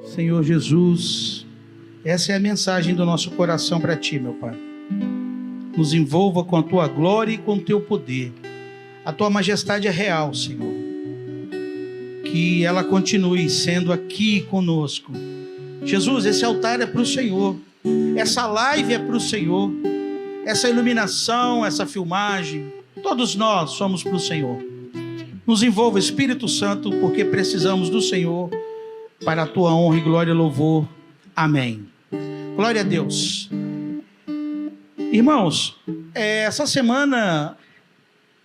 Senhor Jesus, essa é a mensagem do nosso coração para Ti, meu Pai. Nos envolva com a Tua glória e com o Teu poder. A Tua majestade é real, Senhor. Que ela continue sendo aqui conosco. Jesus, esse altar é para o Senhor. Essa live é para o Senhor. Essa iluminação, essa filmagem, todos nós somos para o Senhor. Nos envolva, Espírito Santo, porque precisamos do Senhor para a Tua honra e glória e louvor. Amém. Glória a Deus. Irmãos, essa semana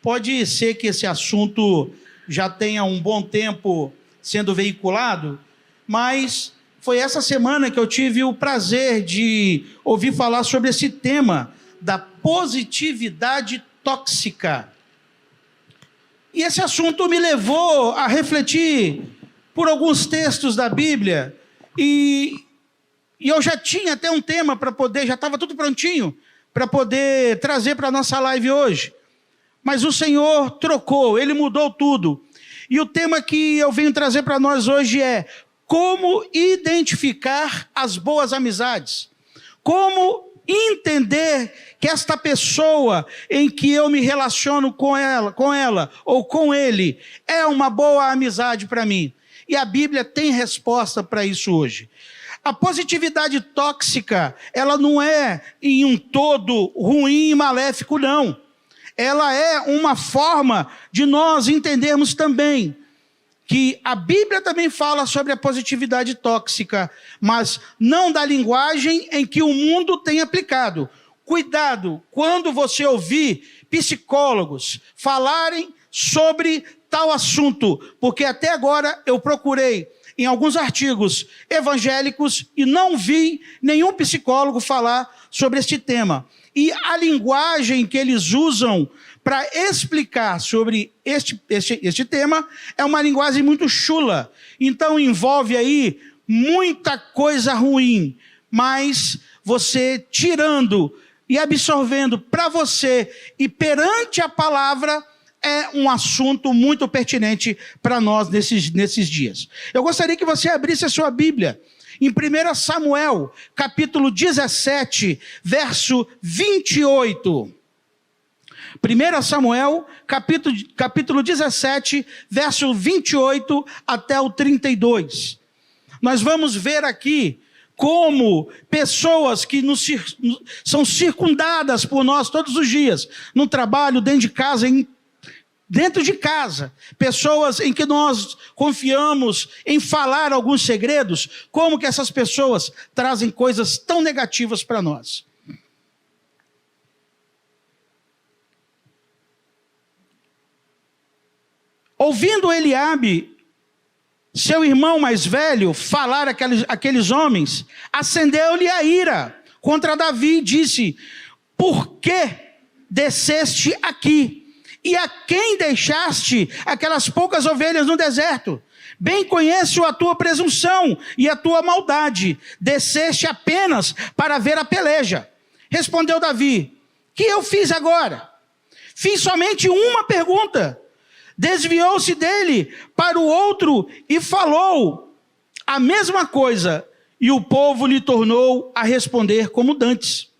pode ser que esse assunto já tenha um bom tempo sendo veiculado, mas foi essa semana que eu tive o prazer de ouvir falar sobre esse tema da positividade tóxica. E esse assunto me levou a refletir por alguns textos da Bíblia, e eu já tinha até um tema para poder, já estava tudo prontinho, para poder trazer para a nossa live hoje. Mas o Senhor trocou, Ele mudou tudo. E o tema que eu venho trazer para nós hoje é como identificar as boas amizades. Como entender que esta pessoa em que eu me relaciono com ela ou com ele é uma boa amizade para mim. E a Bíblia tem resposta para isso hoje. A positividade tóxica, ela não é em um todo ruim e maléfico, não. Ela é uma forma de nós entendermos também que a Bíblia também fala sobre a positividade tóxica, mas não da linguagem em que o mundo tem aplicado. Cuidado quando você ouvir psicólogos falarem sobre tal assunto, porque até agora eu procurei em alguns artigos evangélicos e não vi nenhum psicólogo falar sobre este tema. E a linguagem que eles usam para explicar sobre este tema é uma linguagem muito chula. Então envolve aí muita coisa ruim, mas você tirando e absorvendo para você e perante a palavra é um assunto muito pertinente para nós nesses dias. Eu gostaria que você abrisse a sua Bíblia em 1 Samuel, capítulo 17, verso 28. 1 Samuel, capítulo 17, verso 28 até o 32. Nós vamos ver aqui como pessoas que são circundadas por nós todos os dias, no trabalho, dentro de casa, pessoas em que nós confiamos em falar alguns segredos, como que essas pessoas trazem coisas tão negativas para nós. Ouvindo Eliabe, seu irmão mais velho, falar aqueles homens, acendeu-lhe a ira contra Davi e disse: por que desceste aqui? E a quem deixaste aquelas poucas ovelhas no deserto? Bem conheço a tua presunção e a tua maldade. Desceste apenas para ver a peleja. Respondeu Davi: que eu fiz agora? Fiz somente uma pergunta. Desviou-se dele para o outro e falou a mesma coisa. E o povo lhe tornou a responder como dantes.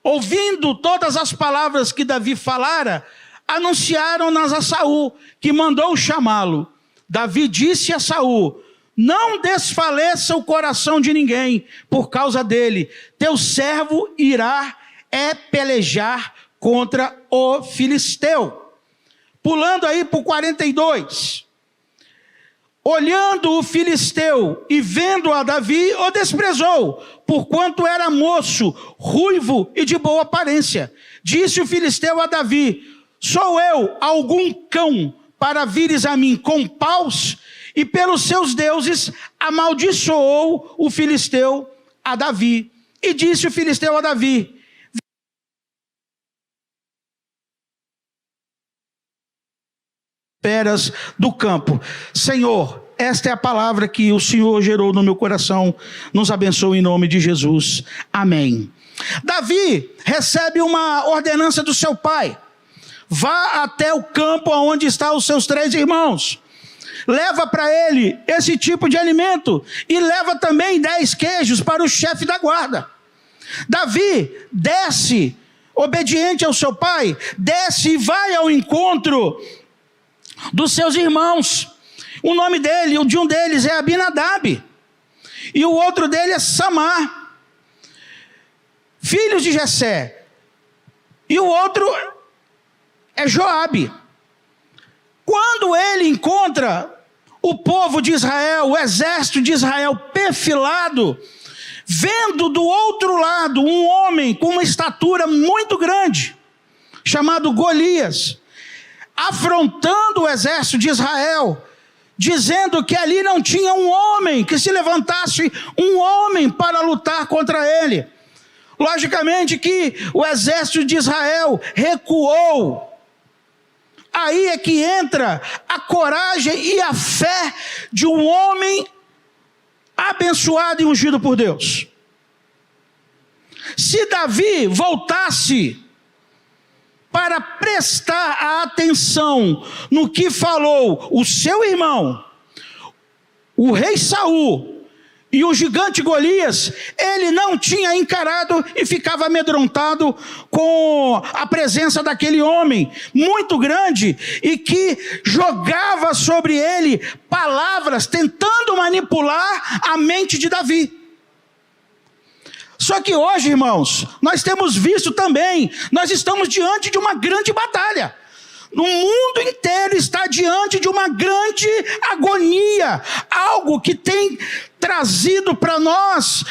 Ouvindo todas as palavras que Davi falara, anunciaram-nas a Saul, que mandou chamá-lo. Davi disse a Saul: não desfaleça o coração de ninguém por causa dele. Teu servo irá pelejar contra o filisteu. Pulando aí para o 42. Olhando o filisteu e vendo a Davi, o desprezou, porquanto era moço, ruivo e de boa aparência. Disse o filisteu a Davi: sou eu algum cão para vires a mim com paus? E pelos seus deuses amaldiçoou o filisteu a Davi. E disse o filisteu a Davi: feras do campo. Senhor, esta é a palavra que o Senhor gerou no meu coração. Nos abençoe em nome de Jesus. Amém. Davi recebe uma ordenança do seu pai: vá até o campo onde estão os seus 3 irmãos. leva para ele esse tipo de alimento e leva também 10 queijos para o chefe da guarda. Davi desce, obediente ao seu pai, desce e vai ao encontro dos seus irmãos. O nome dele, de um deles é Abinadab, e o outro dele é Samar, filhos de Jessé, e o outro é Joabe. Quando ele encontra o povo de Israel, o exército de Israel perfilado, vendo do outro lado um homem com uma estatura muito grande, chamado Golias, afrontando o exército de Israel, dizendo que ali não tinha um homem, que se levantasse um homem para lutar contra ele. Logicamente que o exército de Israel recuou. Aí é que entra a coragem e a fé de um homem abençoado e ungido por Deus. Se Davi voltasse para prestar a atenção no que falou o seu irmão, o rei Saul e o gigante Golias, ele não tinha encarado e ficava amedrontado com a presença daquele homem muito grande e que jogava sobre ele palavras tentando manipular a mente de Davi. Só que hoje, irmãos, nós temos visto também, nós estamos diante de uma grande batalha. O mundo inteiro está diante de uma grande agonia, algo que tem trazido para nós,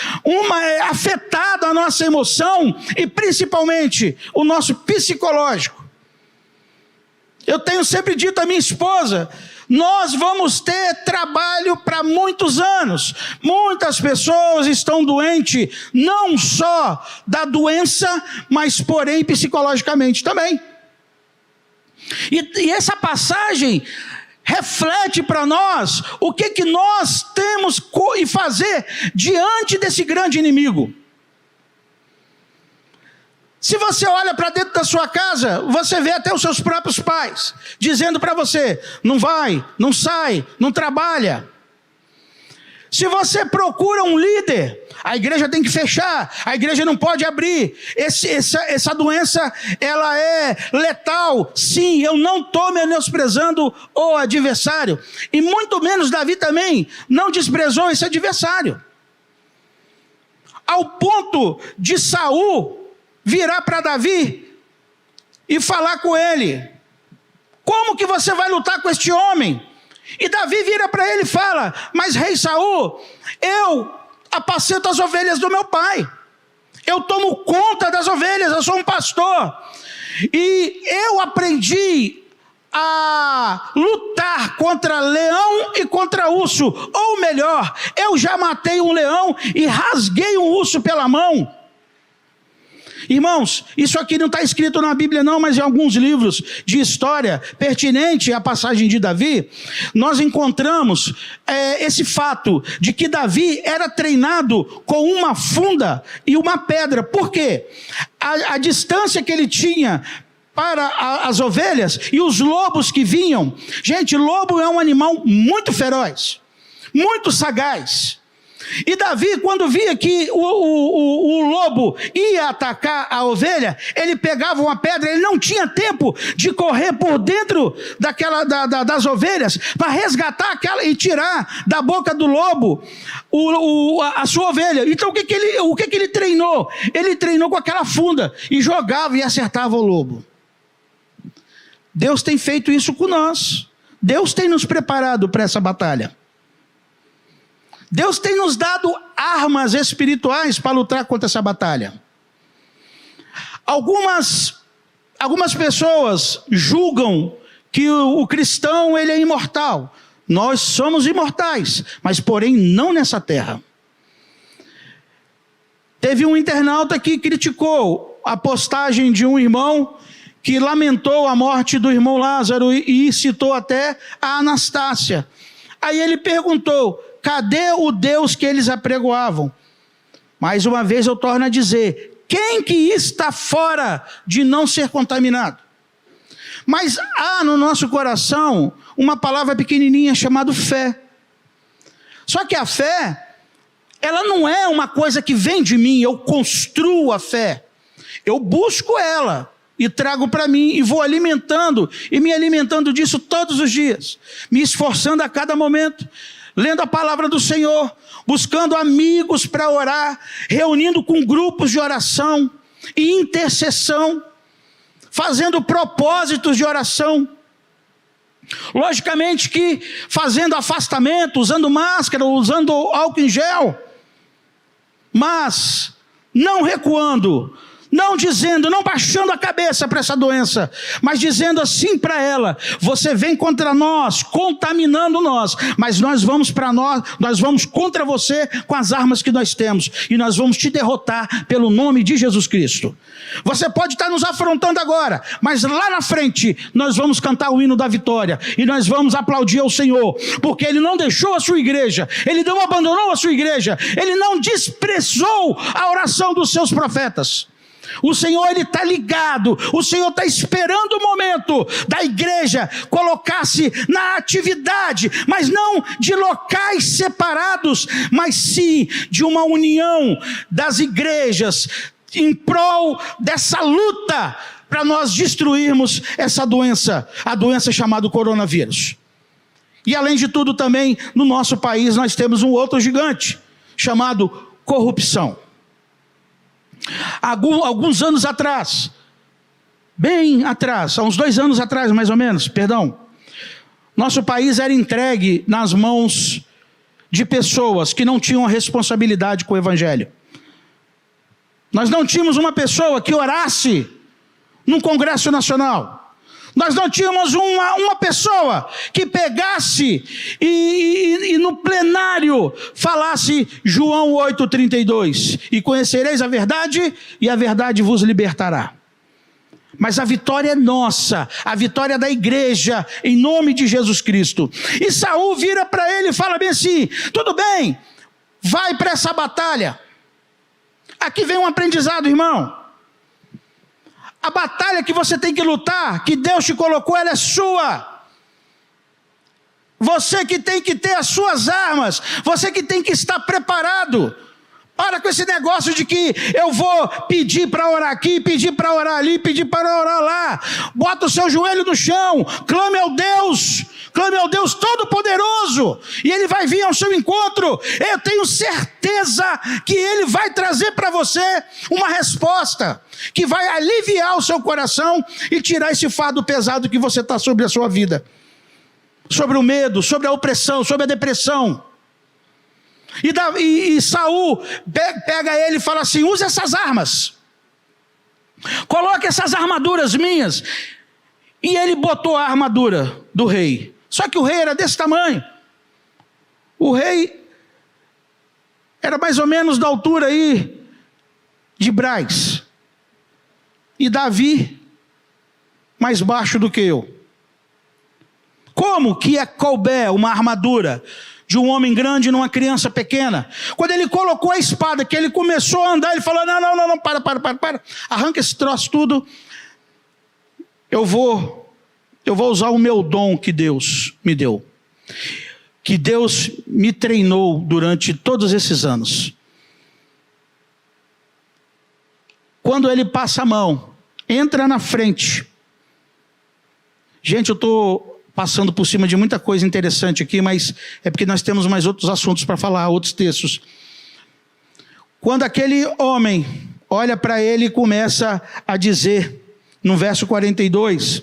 afetado a nossa emoção e principalmente o nosso psicológico. Eu tenho sempre dito à minha esposa, nós vamos ter trabalho para muitos anos. Muitas pessoas estão doentes, não só da doença, mas porém psicologicamente também. E essa passagem reflete para nós o que nós temos que fazer diante desse grande inimigo. Se você olha para dentro da sua casa, você vê até os seus próprios pais dizendo para você, não vai, não sai, não trabalha. Se você procura um líder, a igreja tem que fechar, a igreja não pode abrir, essa doença ela é letal. Sim, eu não estou menosprezando o adversário, e muito menos Davi também não desprezou esse adversário, ao ponto de Saul virar para Davi e falar com ele, como que você vai lutar com este homem? E Davi vira para ele e fala, mas rei Saul, eu apacento as ovelhas do meu pai, eu tomo conta das ovelhas, eu sou um pastor, e eu aprendi a lutar contra leão e contra urso, ou melhor, eu já matei um leão e rasguei um urso pela mão. Irmãos, isso aqui não está escrito na Bíblia não, mas em alguns livros de história pertinente à passagem de Davi, nós encontramos esse fato de que Davi era treinado com uma funda e uma pedra. Por quê? A distância que ele tinha para as ovelhas e os lobos que vinham. Gente, lobo é um animal muito feroz, muito sagaz. E Davi, quando via que o lobo ia atacar a ovelha, ele pegava uma pedra, ele não tinha tempo de correr por dentro das ovelhas para resgatar aquela e tirar da boca do lobo a sua ovelha. Então o que ele treinou? Ele treinou com aquela funda e jogava e acertava o lobo. Deus tem feito isso com nós. Deus tem nos preparado para essa batalha. Deus tem nos dado armas espirituais para lutar contra essa batalha. Algumas pessoas julgam que o cristão ele é imortal. Nós somos imortais, mas porém não nessa terra. Teve um internauta que criticou a postagem de um irmão que lamentou a morte do irmão Lázaro e citou até a Anastácia. Aí ele perguntou, cadê o Deus que eles apregoavam? Mais uma vez eu torno a dizer, quem que está fora de não ser contaminado? Mas há no nosso coração uma palavra pequenininha chamada fé. Só que a fé, ela não é uma coisa que vem de mim, eu construo a fé. Eu busco ela e trago para mim e vou alimentando e me alimentando disso todos os dias, me esforçando a cada momento, lendo a palavra do Senhor, buscando amigos para orar, reunindo com grupos de oração e intercessão, fazendo propósitos de oração. Logicamente que fazendo afastamento, usando máscara, usando álcool em gel, mas não recuando, não dizendo, não baixando a cabeça para essa doença, mas dizendo assim para ela: você vem contra nós, contaminando nós, mas nós vamos contra você com as armas que nós temos, e nós vamos te derrotar pelo nome de Jesus Cristo. Você pode estar nos afrontando agora, mas lá na frente nós vamos cantar o hino da vitória, e nós vamos aplaudir ao Senhor, porque Ele não deixou a sua igreja, Ele não abandonou a sua igreja, Ele não desprezou a oração dos seus profetas. O Senhor, Ele está ligado, o Senhor está esperando o momento da igreja colocar-se na atividade, mas não de locais separados, mas sim de uma união das igrejas, em prol dessa luta, para nós destruirmos essa doença, a doença chamada coronavírus. E além de tudo também, no nosso país nós temos um outro gigante, chamado corrupção. Alguns anos atrás, bem atrás, há uns 2 anos atrás mais ou menos, nosso país era entregue nas mãos de pessoas que não tinham a responsabilidade com o evangelho. Nós não tínhamos uma pessoa que orasse num Congresso Nacional. Nós não tínhamos uma pessoa que pegasse e no plenário falasse João 8,32. E conhecereis a verdade, e a verdade vos libertará. Mas a vitória é nossa, a vitória é da igreja, em nome de Jesus Cristo. E Saul vira para ele e fala bem assim: tudo bem, vai para essa batalha. Aqui vem um aprendizado, irmão. A batalha que você tem que lutar, que Deus te colocou, ela é sua. Você que tem que ter as suas armas, você que tem que estar preparado. Para com esse negócio de que eu vou pedir para orar aqui, pedir para orar ali, pedir para orar lá. Bota o seu joelho no chão, clame ao Deus Todo-Poderoso, e Ele vai vir ao seu encontro. Eu tenho certeza que Ele vai trazer para você uma resposta que vai aliviar o seu coração e tirar esse fardo pesado que você está sobre a sua vida, sobre o medo, sobre a opressão, sobre a depressão. E Saul pega ele e fala assim: use essas armas, coloque essas armaduras minhas. E ele botou a armadura do rei, só que o rei era desse tamanho. O rei era mais ou menos da altura aí de Braz, e Davi mais baixo do que eu. Como que couber uma armadura de um homem grande numa criança pequena? Quando ele colocou a espada, que ele começou a andar, ele falou: não, para, arranca esse troço tudo, eu vou usar o meu dom que Deus me deu, que Deus me treinou durante todos esses anos. Quando ele passa a mão, entra na frente. Gente, eu estou passando por cima de muita coisa interessante aqui, mas é porque nós temos mais outros assuntos para falar, outros textos. Quando aquele homem olha para ele e começa a dizer, no verso 42,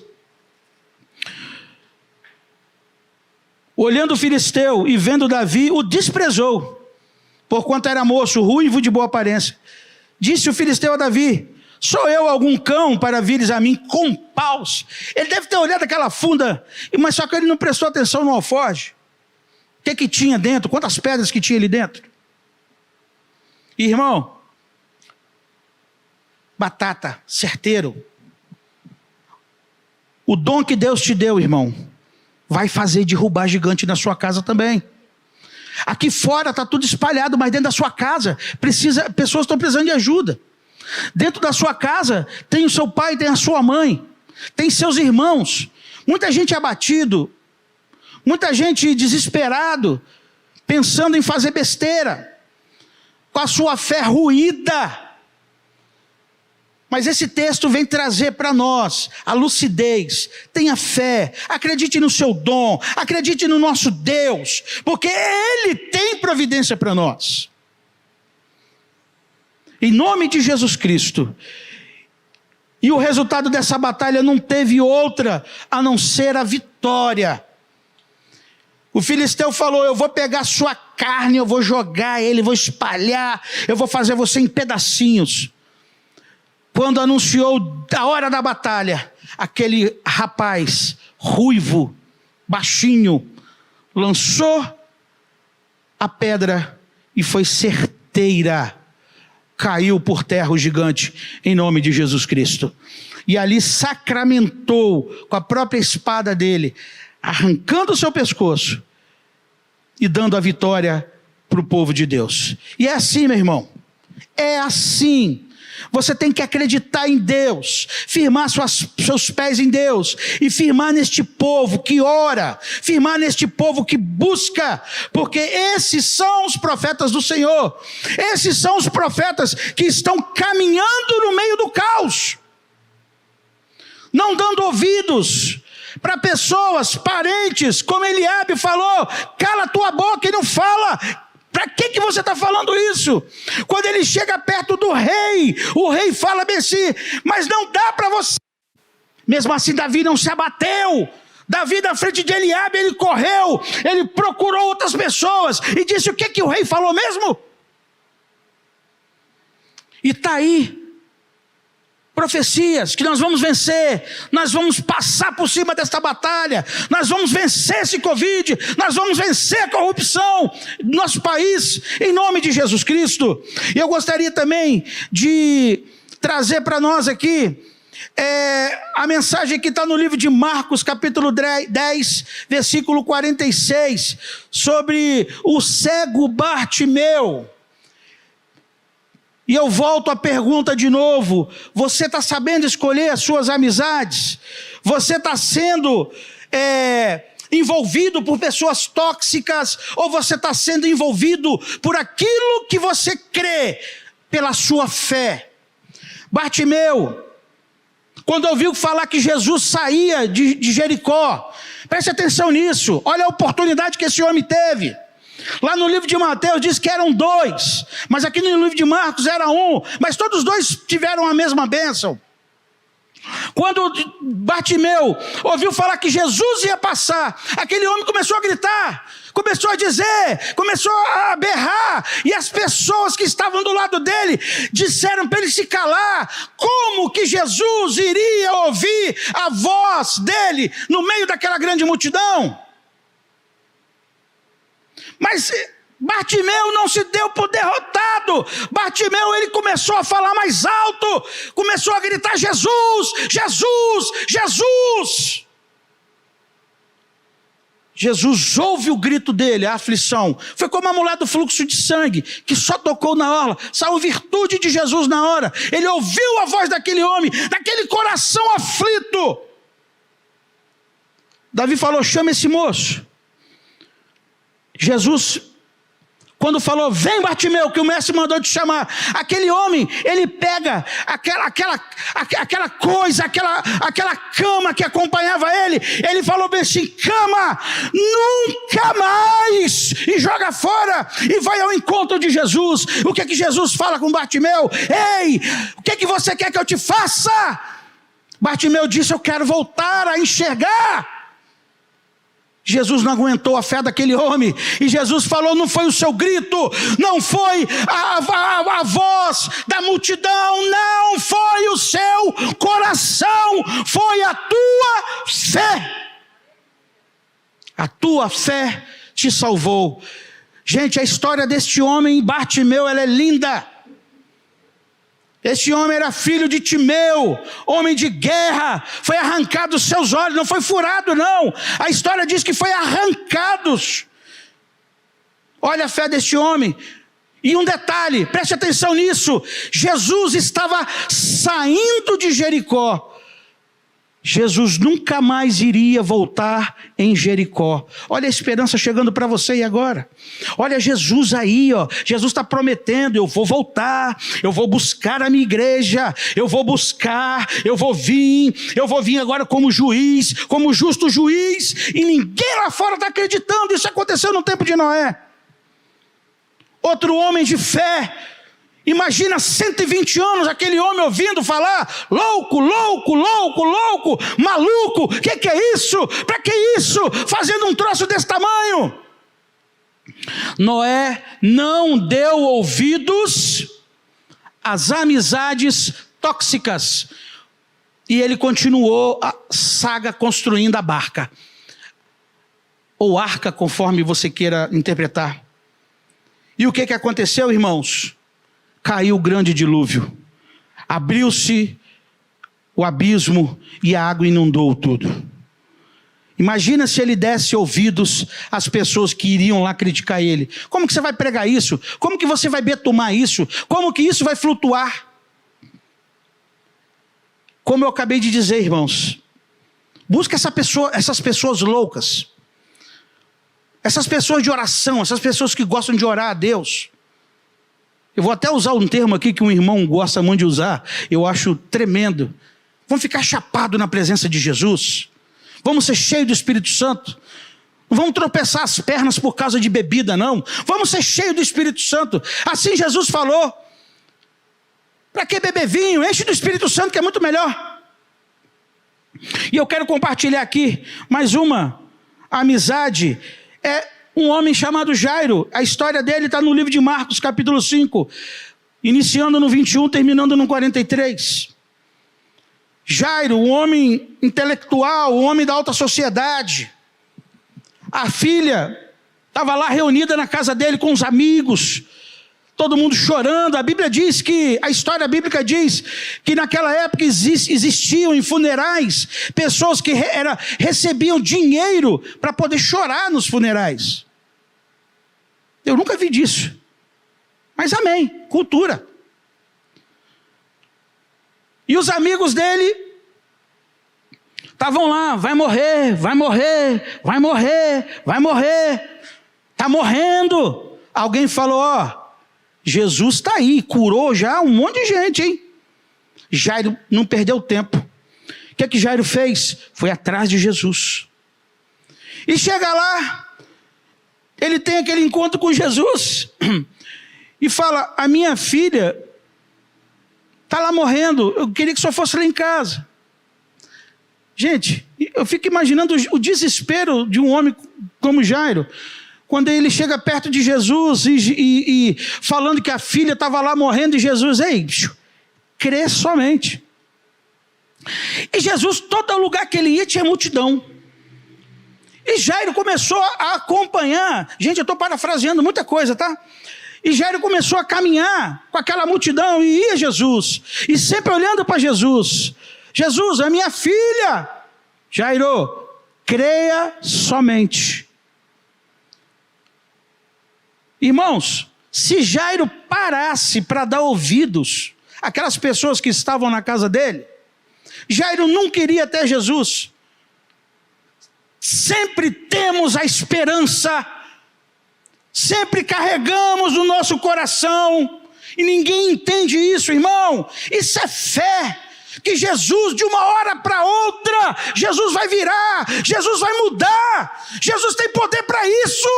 olhando o filisteu e vendo Davi, o desprezou, porquanto era moço, ruivo, de boa aparência. Disse o filisteu a Davi: sou eu algum cão para vires a mim com paus? Ele deve ter olhado aquela funda, mas só que ele não prestou atenção no alforje. O que tinha dentro? Quantas pedras que tinha ali dentro? Irmão, batata, certeiro. O dom que Deus te deu, irmão, vai fazer derrubar gigante na sua casa também. Aqui fora está tudo espalhado, mas dentro da sua casa pessoas estão precisando de ajuda. Dentro da sua casa tem o seu pai, tem a sua mãe, tem seus irmãos. Muita gente é abatido Muita gente desesperado, pensando em fazer besteira, com a sua fé ruída. Mas esse texto vem trazer para nós a lucidez. Tenha fé, acredite no seu dom, acredite no nosso Deus, porque Ele tem providência para nós. Em nome de Jesus Cristo. E o resultado dessa batalha não teve outra a não ser a vitória. O filisteu falou: eu vou pegar sua carne, eu vou jogar ele, vou espalhar, eu vou fazer você em pedacinhos. Quando anunciou a hora da batalha, aquele rapaz ruivo, baixinho, lançou a pedra e foi certeira. Caiu por terra o gigante, em nome de Jesus Cristo. E ali sacramentou com a própria espada dele, arrancando o seu pescoço e dando a vitória para o povo de Deus. E é assim, meu irmão, é assim. Você tem que acreditar em Deus, firmar seus pés em Deus e firmar neste povo que ora, firmar neste povo que busca, porque esses são os profetas do Senhor, esses são os profetas que estão caminhando no meio do caos, não dando ouvidos para pessoas, parentes, como Eliabe falou: cala a tua boca e não fala. Para que você está falando isso? Quando ele chega perto do rei, o rei fala bem assim: mas não dá para você. Mesmo assim, Davi não se abateu. Davi, na frente de Eliabe, ele correu, ele procurou outras pessoas e disse: o que o rei falou mesmo? E está aí profecias que nós vamos vencer, nós vamos passar por cima desta batalha, nós vamos vencer esse Covid, nós vamos vencer a corrupção do nosso país, em nome de Jesus Cristo. E eu gostaria também de trazer para nós aqui a mensagem que está no livro de Marcos, capítulo 10, versículo 46, sobre o cego Bartimeu. E eu volto à pergunta de novo: você está sabendo escolher as suas amizades? Você está sendo envolvido por pessoas tóxicas? Ou você está sendo envolvido por aquilo que você crê, pela sua fé? Bartimeu, quando ouviu falar que Jesus saía de Jericó, preste atenção nisso, olha a oportunidade que esse homem teve. Lá no livro de Mateus diz que eram 2, mas aqui no livro de Marcos era 1, mas todos 2 tiveram a mesma bênção. Quando Bartimeu ouviu falar que Jesus ia passar, aquele homem começou a gritar, começou a dizer, começou a berrar, e as pessoas que estavam do lado dele disseram para ele se calar. Como que Jesus iria ouvir a voz dele no meio daquela grande multidão? Mas Bartimeu não se deu por derrotado. Bartimeu, ele começou a falar mais alto, começou a gritar: Jesus, Jesus, Jesus. Jesus ouve o grito dele, a aflição. Foi como a mulher do fluxo de sangue, que só tocou na orla, saiu virtude de Jesus na hora. Ele ouviu a voz daquele homem, daquele coração aflito. Davi falou: chama esse moço. Jesus, quando falou: vem Bartimeu, que o mestre mandou te chamar, aquele homem, ele pega aquela coisa, aquela cama que acompanhava ele, ele falou bem assim: cama, nunca mais, e joga fora, e vai ao encontro de Jesus. O que Jesus fala com Bartimeu? Ei, o que você quer que eu te faça? Bartimeu disse: eu quero voltar a enxergar. Jesus não aguentou a fé daquele homem, e Jesus falou: não foi o seu grito, não foi a voz da multidão, não foi o seu coração, foi a tua fé. A tua fé te salvou. Gente, a história deste homem Bartimeu, ela é linda. Este homem era filho de Timeu, homem de guerra, foi arrancado os seus olhos, não foi furado não, a história diz que foi arrancados. Olha a fé deste homem. E um detalhe, preste atenção nisso: Jesus estava saindo de Jericó, Jesus nunca mais iria voltar em Jericó. Olha a esperança chegando para você e agora. Olha Jesus aí, ó. Jesus está prometendo: eu vou voltar, eu vou buscar a minha igreja, eu vou buscar, eu vou vir agora como juiz, como justo juiz, e ninguém lá fora está acreditando. Isso aconteceu no tempo de Noé. Outro homem de fé. Imagina 120 anos aquele homem ouvindo falar: louco, louco, louco, louco, maluco, o que é isso? Para que isso? Fazendo um troço desse tamanho. Noé não deu ouvidos às amizades tóxicas. E ele continuou a saga construindo a barca. Ou arca, conforme você queira interpretar. E o que aconteceu, irmãos? Caiu o grande dilúvio, abriu-se o abismo e a água inundou tudo. Imagina se ele desse ouvidos às pessoas que iriam lá criticar ele. Como que você vai pregar isso? Como que você vai betumar isso? Como que isso vai flutuar? Como eu acabei de dizer, irmãos, busca essas pessoas loucas, essas pessoas de oração, essas pessoas que gostam de orar a Deus. Eu vou até usar um termo aqui que um irmão gosta muito de usar, eu acho tremendo. Vamos ficar chapados na presença de Jesus? Vamos ser cheios do Espírito Santo? Não vamos tropeçar as pernas por causa de bebida, não. Vamos ser cheios do Espírito Santo. Assim Jesus falou. Para que beber vinho? Enche do Espírito Santo, que é muito melhor. E eu quero compartilhar aqui mais uma amizade. Um homem chamado Jairo. A história dele está no livro de Marcos, capítulo 5, iniciando no 21, terminando no 43. Jairo, um homem intelectual, um homem da alta sociedade. A filha estava lá reunida na casa dele com os amigos, todo mundo chorando. A Bíblia diz que, a história bíblica diz que naquela época existiam em funerais pessoas que recebiam dinheiro para poder chorar nos funerais. Eu nunca vi disso, mas amém, cultura. E os amigos dele estavam lá: vai morrer, vai morrer, vai morrer, vai morrer, está morrendo. Alguém falou: ó, Jesus está aí, curou já um monte de gente, hein? Jairo não perdeu tempo. O que Jairo fez? Foi atrás de Jesus. E chega lá, ele tem aquele encontro com Jesus e fala: a minha filha está lá morrendo, eu queria que só fosse lá em casa. Gente, eu fico imaginando o desespero de um homem como Jairo, quando ele chega perto de Jesus e falando que a filha estava lá morrendo, e Jesus: ei, crê somente. E Jesus, todo lugar que ele ia tinha multidão. E Jairo começou a acompanhar. Gente, eu estou parafraseando muita coisa, tá? E Jairo começou a caminhar com aquela multidão e ia Jesus. E sempre olhando para Jesus. Jesus, a minha filha. Jairo, creia somente. Irmãos, se Jairo parasse para dar ouvidos àquelas pessoas que estavam na casa dele, Jairo não queria até Jesus. Sempre temos a esperança, sempre carregamos no nosso coração, e ninguém entende isso, irmão. Isso é fé, que Jesus, de uma hora para outra, Jesus vai virar, Jesus vai mudar, Jesus tem poder para isso.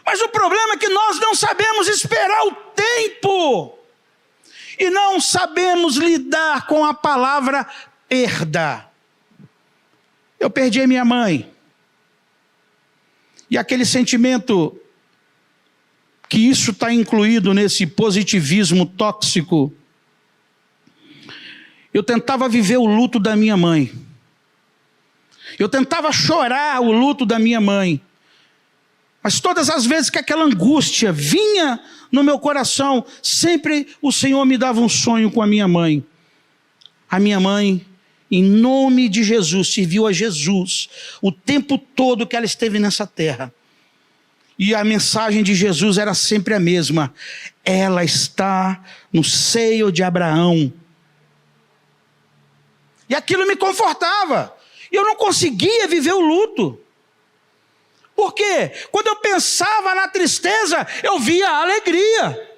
Mas o problema é que nós não sabemos esperar o tempo, e não sabemos lidar com a palavra perda. Eu perdi a minha mãe. E aquele sentimento, que isso está incluído nesse positivismo tóxico. Eu tentava viver o luto da minha mãe. Eu tentava chorar o luto da minha mãe. Mas todas as vezes que aquela angústia vinha no meu coração, sempre o Senhor me dava um sonho com a minha mãe. A minha mãe, em nome de Jesus, serviu a Jesus o tempo todo que ela esteve nessa terra. E a mensagem de Jesus era sempre a mesma: ela está no seio de Abraão. E aquilo me confortava. E eu não conseguia viver o luto. Por quê? Quando eu pensava na tristeza, eu via a alegria.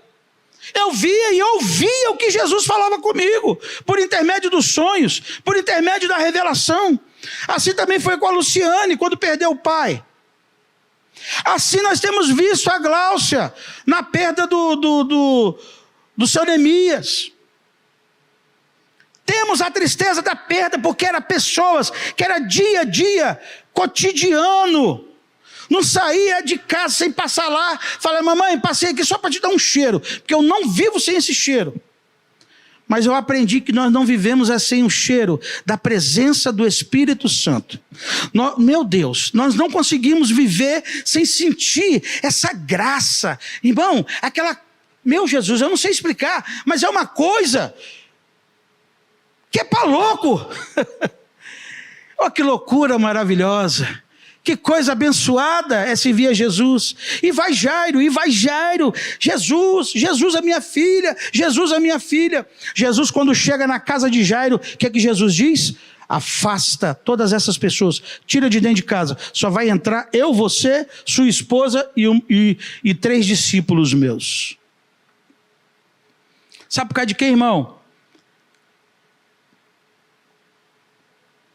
Eu via e ouvia o que Jesus falava comigo, por intermédio dos sonhos, por intermédio da revelação. Assim também foi com a Luciane, quando perdeu o pai. Assim nós temos visto a Gláucia, na perda do seu Neemias. Temos a tristeza da perda, porque eram pessoas que era dia a dia, cotidiano. Não saía de casa sem passar lá. Falei, mamãe, passei aqui só para te dar um cheiro, porque eu não vivo sem esse cheiro. Mas eu aprendi que nós não vivemos sem o cheiro da presença do Espírito Santo. Meu Deus, nós não conseguimos viver sem sentir essa graça. Irmão, meu Jesus, eu não sei explicar, mas é uma coisa que é para louco. Oh, que loucura maravilhosa. Que coisa abençoada é servir a Jesus. E vai Jairo. Jesus, a minha filha. Jesus, a minha filha. Jesus, quando chega na casa de Jairo, o que Jesus diz? Afasta todas essas pessoas. Tira de dentro de casa. Só vai entrar eu, você, sua esposa e 3 discípulos meus. Sabe por causa de quê, irmão?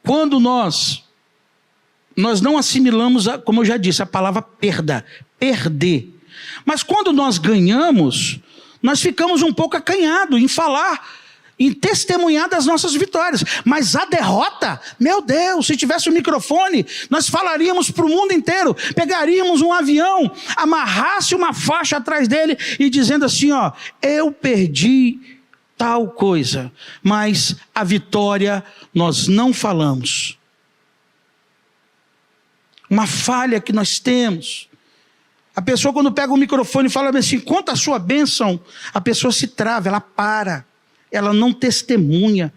Quando nós não assimilamos, como eu já disse, a palavra perda, perder. Mas quando nós ganhamos, nós ficamos um pouco acanhados em falar, em testemunhar das nossas vitórias. Mas a derrota, meu Deus, se tivesse um microfone, nós falaríamos para o mundo inteiro, pegaríamos um avião, amarrasse uma faixa atrás dele e dizendo assim, ó, eu perdi tal coisa, mas a vitória nós não falamos. Uma falha que nós temos. A pessoa quando pega o microfone e fala assim, conta a sua bênção, a pessoa se trava, ela para, ela não testemunha.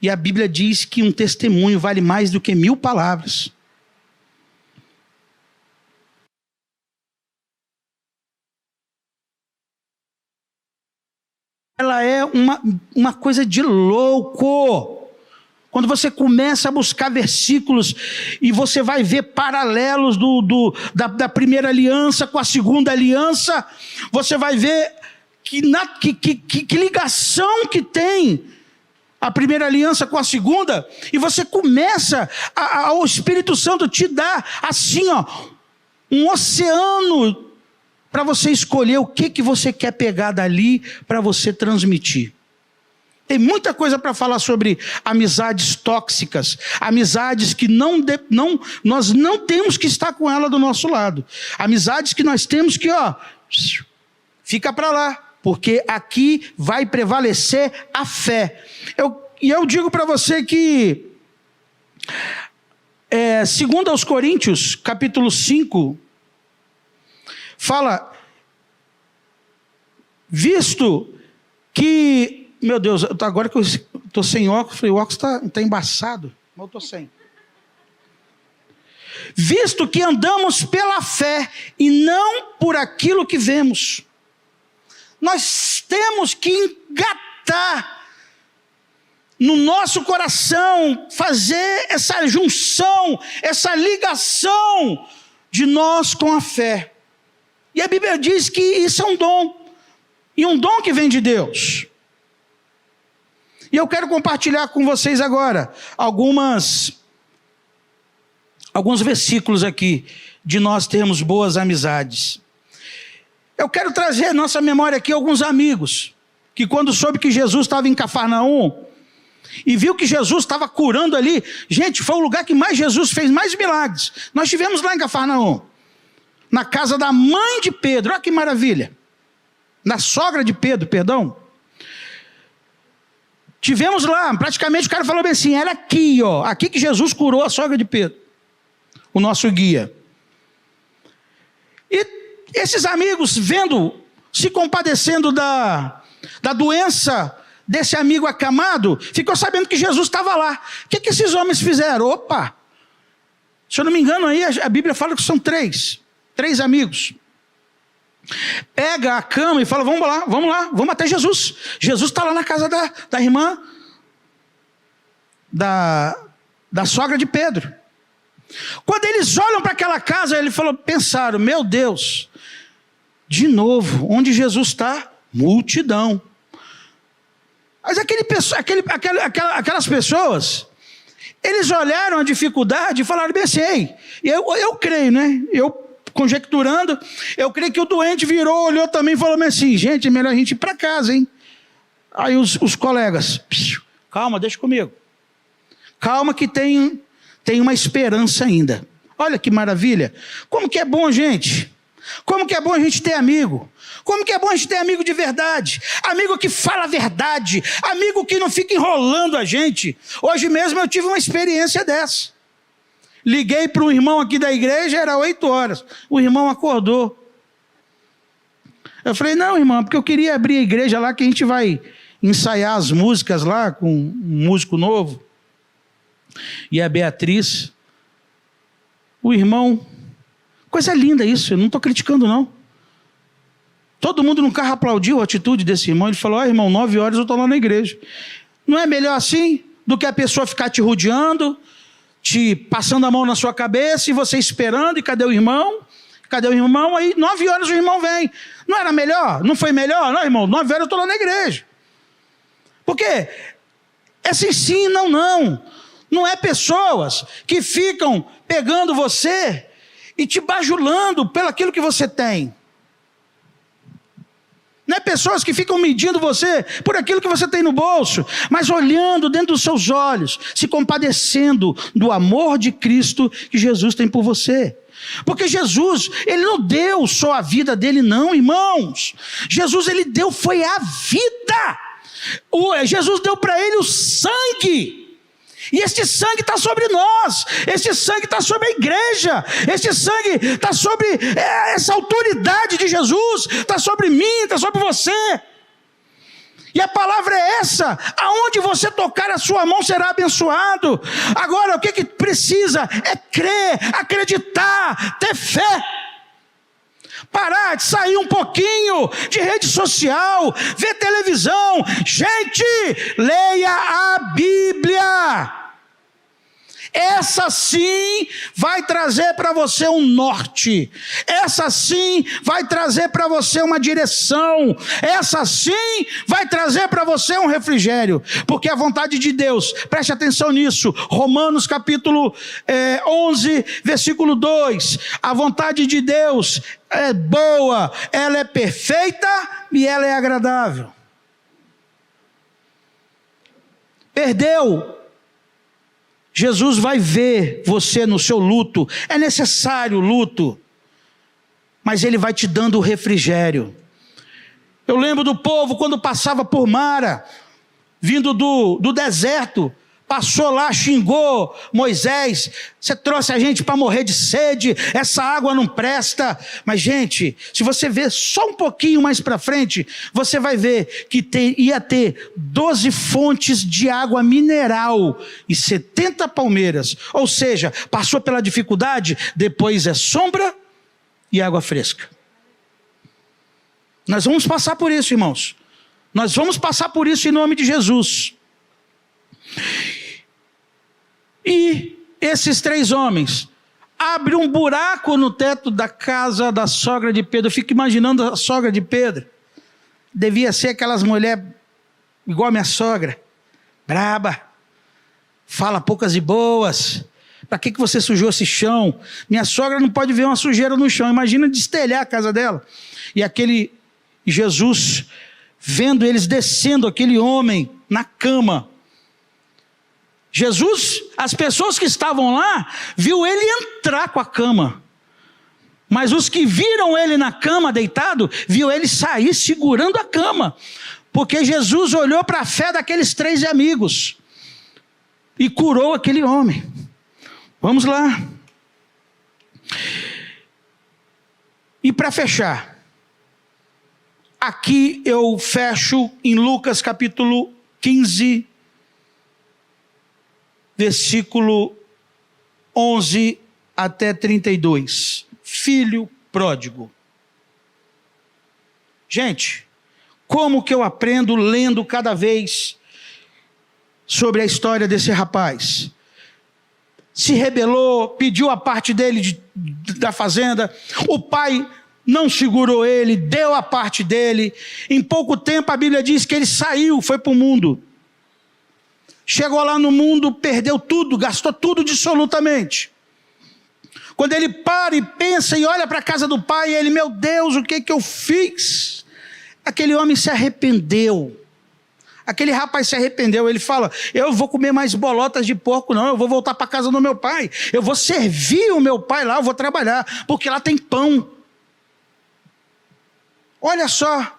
E a Bíblia diz que um testemunho vale mais do que 1000 palavras. Ela é uma coisa de louco. Quando você começa a buscar versículos e você vai ver paralelos da primeira aliança com a segunda aliança, você vai ver que ligação que tem a primeira aliança com a segunda, e você começa, o Espírito Santo te dá assim, ó, um oceano para você escolher o que você quer pegar dali para você transmitir. Tem muita coisa para falar sobre amizades tóxicas, amizades que nós não temos que estar com ela do nosso lado, amizades que nós temos que, ó, fica para lá, porque aqui vai prevalecer a fé. Eu digo para você que, segundo aos Coríntios, capítulo 5, fala, visto que, meu Deus, agora que eu estou sem óculos, falei, o óculos está embaçado, mas eu estou sem. Visto que andamos pela fé e não por aquilo que vemos. Nós temos que engatar no nosso coração, fazer essa junção, essa ligação de nós com a fé. E a Bíblia diz que isso é um dom, e um dom que vem de Deus. E eu quero compartilhar com vocês agora alguns versículos aqui de nós termos boas amizades. Eu quero trazer à nossa memória aqui alguns amigos que quando soube que Jesus estava em Cafarnaum e viu que Jesus estava curando ali, gente, foi o lugar que mais Jesus fez mais milagres. Nós estivemos lá em Cafarnaum, na casa da mãe de Pedro, olha que maravilha, na sogra de Pedro, perdão. Tivemos lá, praticamente o cara falou bem assim, era aqui, ó, aqui que Jesus curou a sogra de Pedro, o nosso guia. E esses amigos, se compadecendo da doença desse amigo acamado, ficou sabendo que Jesus estava lá. O que esses homens fizeram? Opa, se eu não me engano aí, a Bíblia fala que são 3 amigos. Pega a cama e fala, vamos lá, vamos até Jesus. Jesus está lá na casa da irmã. da sogra de Pedro. Quando eles olham para aquela casa, pensaram, meu Deus, de novo, onde Jesus está? Multidão. Mas aquelas pessoas, eles olharam a dificuldade e falaram bem assim, eu creio, né? Eu conjecturando, eu creio que o doente virou, olhou também e falou assim, gente, é melhor a gente ir para casa, hein? Aí os colegas, calma, deixa comigo. Calma que tem uma esperança ainda. Olha que maravilha. Como que é bom, gente. Como que é bom a gente ter amigo. Como que é bom a gente ter amigo de verdade. Amigo que fala a verdade. Amigo que não fica enrolando a gente. Hoje mesmo eu tive uma experiência dessa. Liguei para um irmão aqui da igreja, era 8 horas. O irmão acordou. Eu falei, não, irmão, porque eu queria abrir a igreja lá que a gente vai ensaiar as músicas lá com um músico novo. E a Beatriz, o irmão, coisa linda isso, eu não estou criticando não. Todo mundo no carro aplaudiu a atitude desse irmão, ele falou, irmão, 9 horas eu estou lá na igreja. Não é melhor assim do que a pessoa ficar te rodeando, te passando a mão na sua cabeça e você esperando, e cadê o irmão? Cadê o irmão? Aí 9 horas o irmão vem. Não era melhor? Não foi melhor? Não, irmão, 9 horas eu estou lá na igreja. Por quê? Esse sim, não. Não é pessoas que ficam pegando você e te bajulando pelo aquilo que você tem. Não é pessoas que ficam medindo você por aquilo que você tem no bolso, mas olhando dentro dos seus olhos, se compadecendo do amor de Cristo que Jesus tem por você. Porque Jesus, ele não deu só a vida dele não, irmãos. Jesus, ele deu foi a vida. Jesus deu para ele o sangue. E este sangue está sobre nós, este sangue está sobre a igreja, este sangue está sobre essa autoridade de Jesus, está sobre mim, está sobre você. E a palavra é essa, aonde você tocar a sua mão será abençoado. Agora o que precisa é crer, acreditar, ter fé. Parar de sair um pouquinho de rede social, ver televisão. Gente, leia a Bíblia. Essa sim vai trazer para você um norte. Essa sim vai trazer para você uma direção. Essa sim vai trazer para você um refrigério. Porque a vontade de Deus, preste atenção nisso, Romanos capítulo 11, versículo 2. A vontade de Deus é boa, ela é perfeita e ela é agradável. Perdeu. Jesus vai ver você no seu luto. É necessário luto, mas ele vai te dando o refrigério. Eu lembro do povo quando passava por Mara, vindo do deserto, passou lá, xingou Moisés, você trouxe a gente para morrer de sede, essa água não presta. Mas gente, se você ver só um pouquinho mais para frente, você vai ver que ia ter 12 fontes de água mineral e 70 palmeiras. Ou seja, passou pela dificuldade, depois é sombra e água fresca. Nós vamos passar por isso, irmãos. Nós vamos passar por isso em nome de Jesus. E esses 3 homens abrem um buraco no teto da casa da sogra de Pedro. Eu fico imaginando a sogra de Pedro. Devia ser aquelas mulheres igual a minha sogra, braba, fala poucas e boas. Para que você sujou esse chão? Minha sogra não pode ver uma sujeira no chão. Imagina destelhar a casa dela. E aquele Jesus, vendo eles descendo aquele homem na cama, Jesus, as pessoas que estavam lá, viu ele entrar com a cama. Mas os que viram ele na cama deitado, viu ele sair segurando a cama. Porque Jesus olhou para a fé daqueles 3 amigos e curou aquele homem. Vamos lá. E para fechar, aqui eu fecho em Lucas capítulo 15, versículo 11 até 32. Filho pródigo. Gente, como que eu aprendo lendo cada vez sobre a história desse rapaz. Se rebelou, pediu a parte dele da fazenda, o pai não segurou ele, deu a parte dele. Em pouco tempo a Bíblia diz que ele saiu, foi para o mundo. Chegou lá no mundo, perdeu tudo, gastou tudo absolutamente. Quando ele para e pensa e olha para a casa do pai, ele, meu Deus, o que eu fiz? Aquele homem se arrependeu. Aquele rapaz se arrependeu. Ele fala, eu vou comer mais bolotas de porco não, eu vou voltar para a casa do meu pai. Eu vou servir o meu pai lá, eu vou trabalhar, porque lá tem pão. Olha só,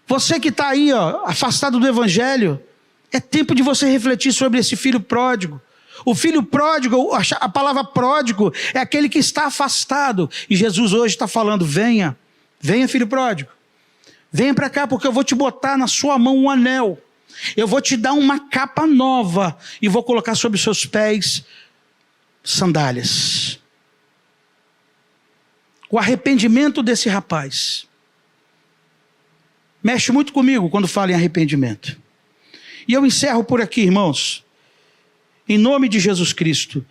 você que está aí, ó, afastado do evangelho, é tempo de você refletir sobre esse filho pródigo. O filho pródigo, a palavra pródigo, é aquele que está afastado. E Jesus hoje está falando, venha, venha filho pródigo. Venha para cá porque eu vou te botar na sua mão um anel. Eu vou te dar uma capa nova e vou colocar sobre os seus pés sandálias. O arrependimento desse rapaz mexe muito comigo quando falo em arrependimento. E eu encerro por aqui, irmãos. Em nome de Jesus Cristo,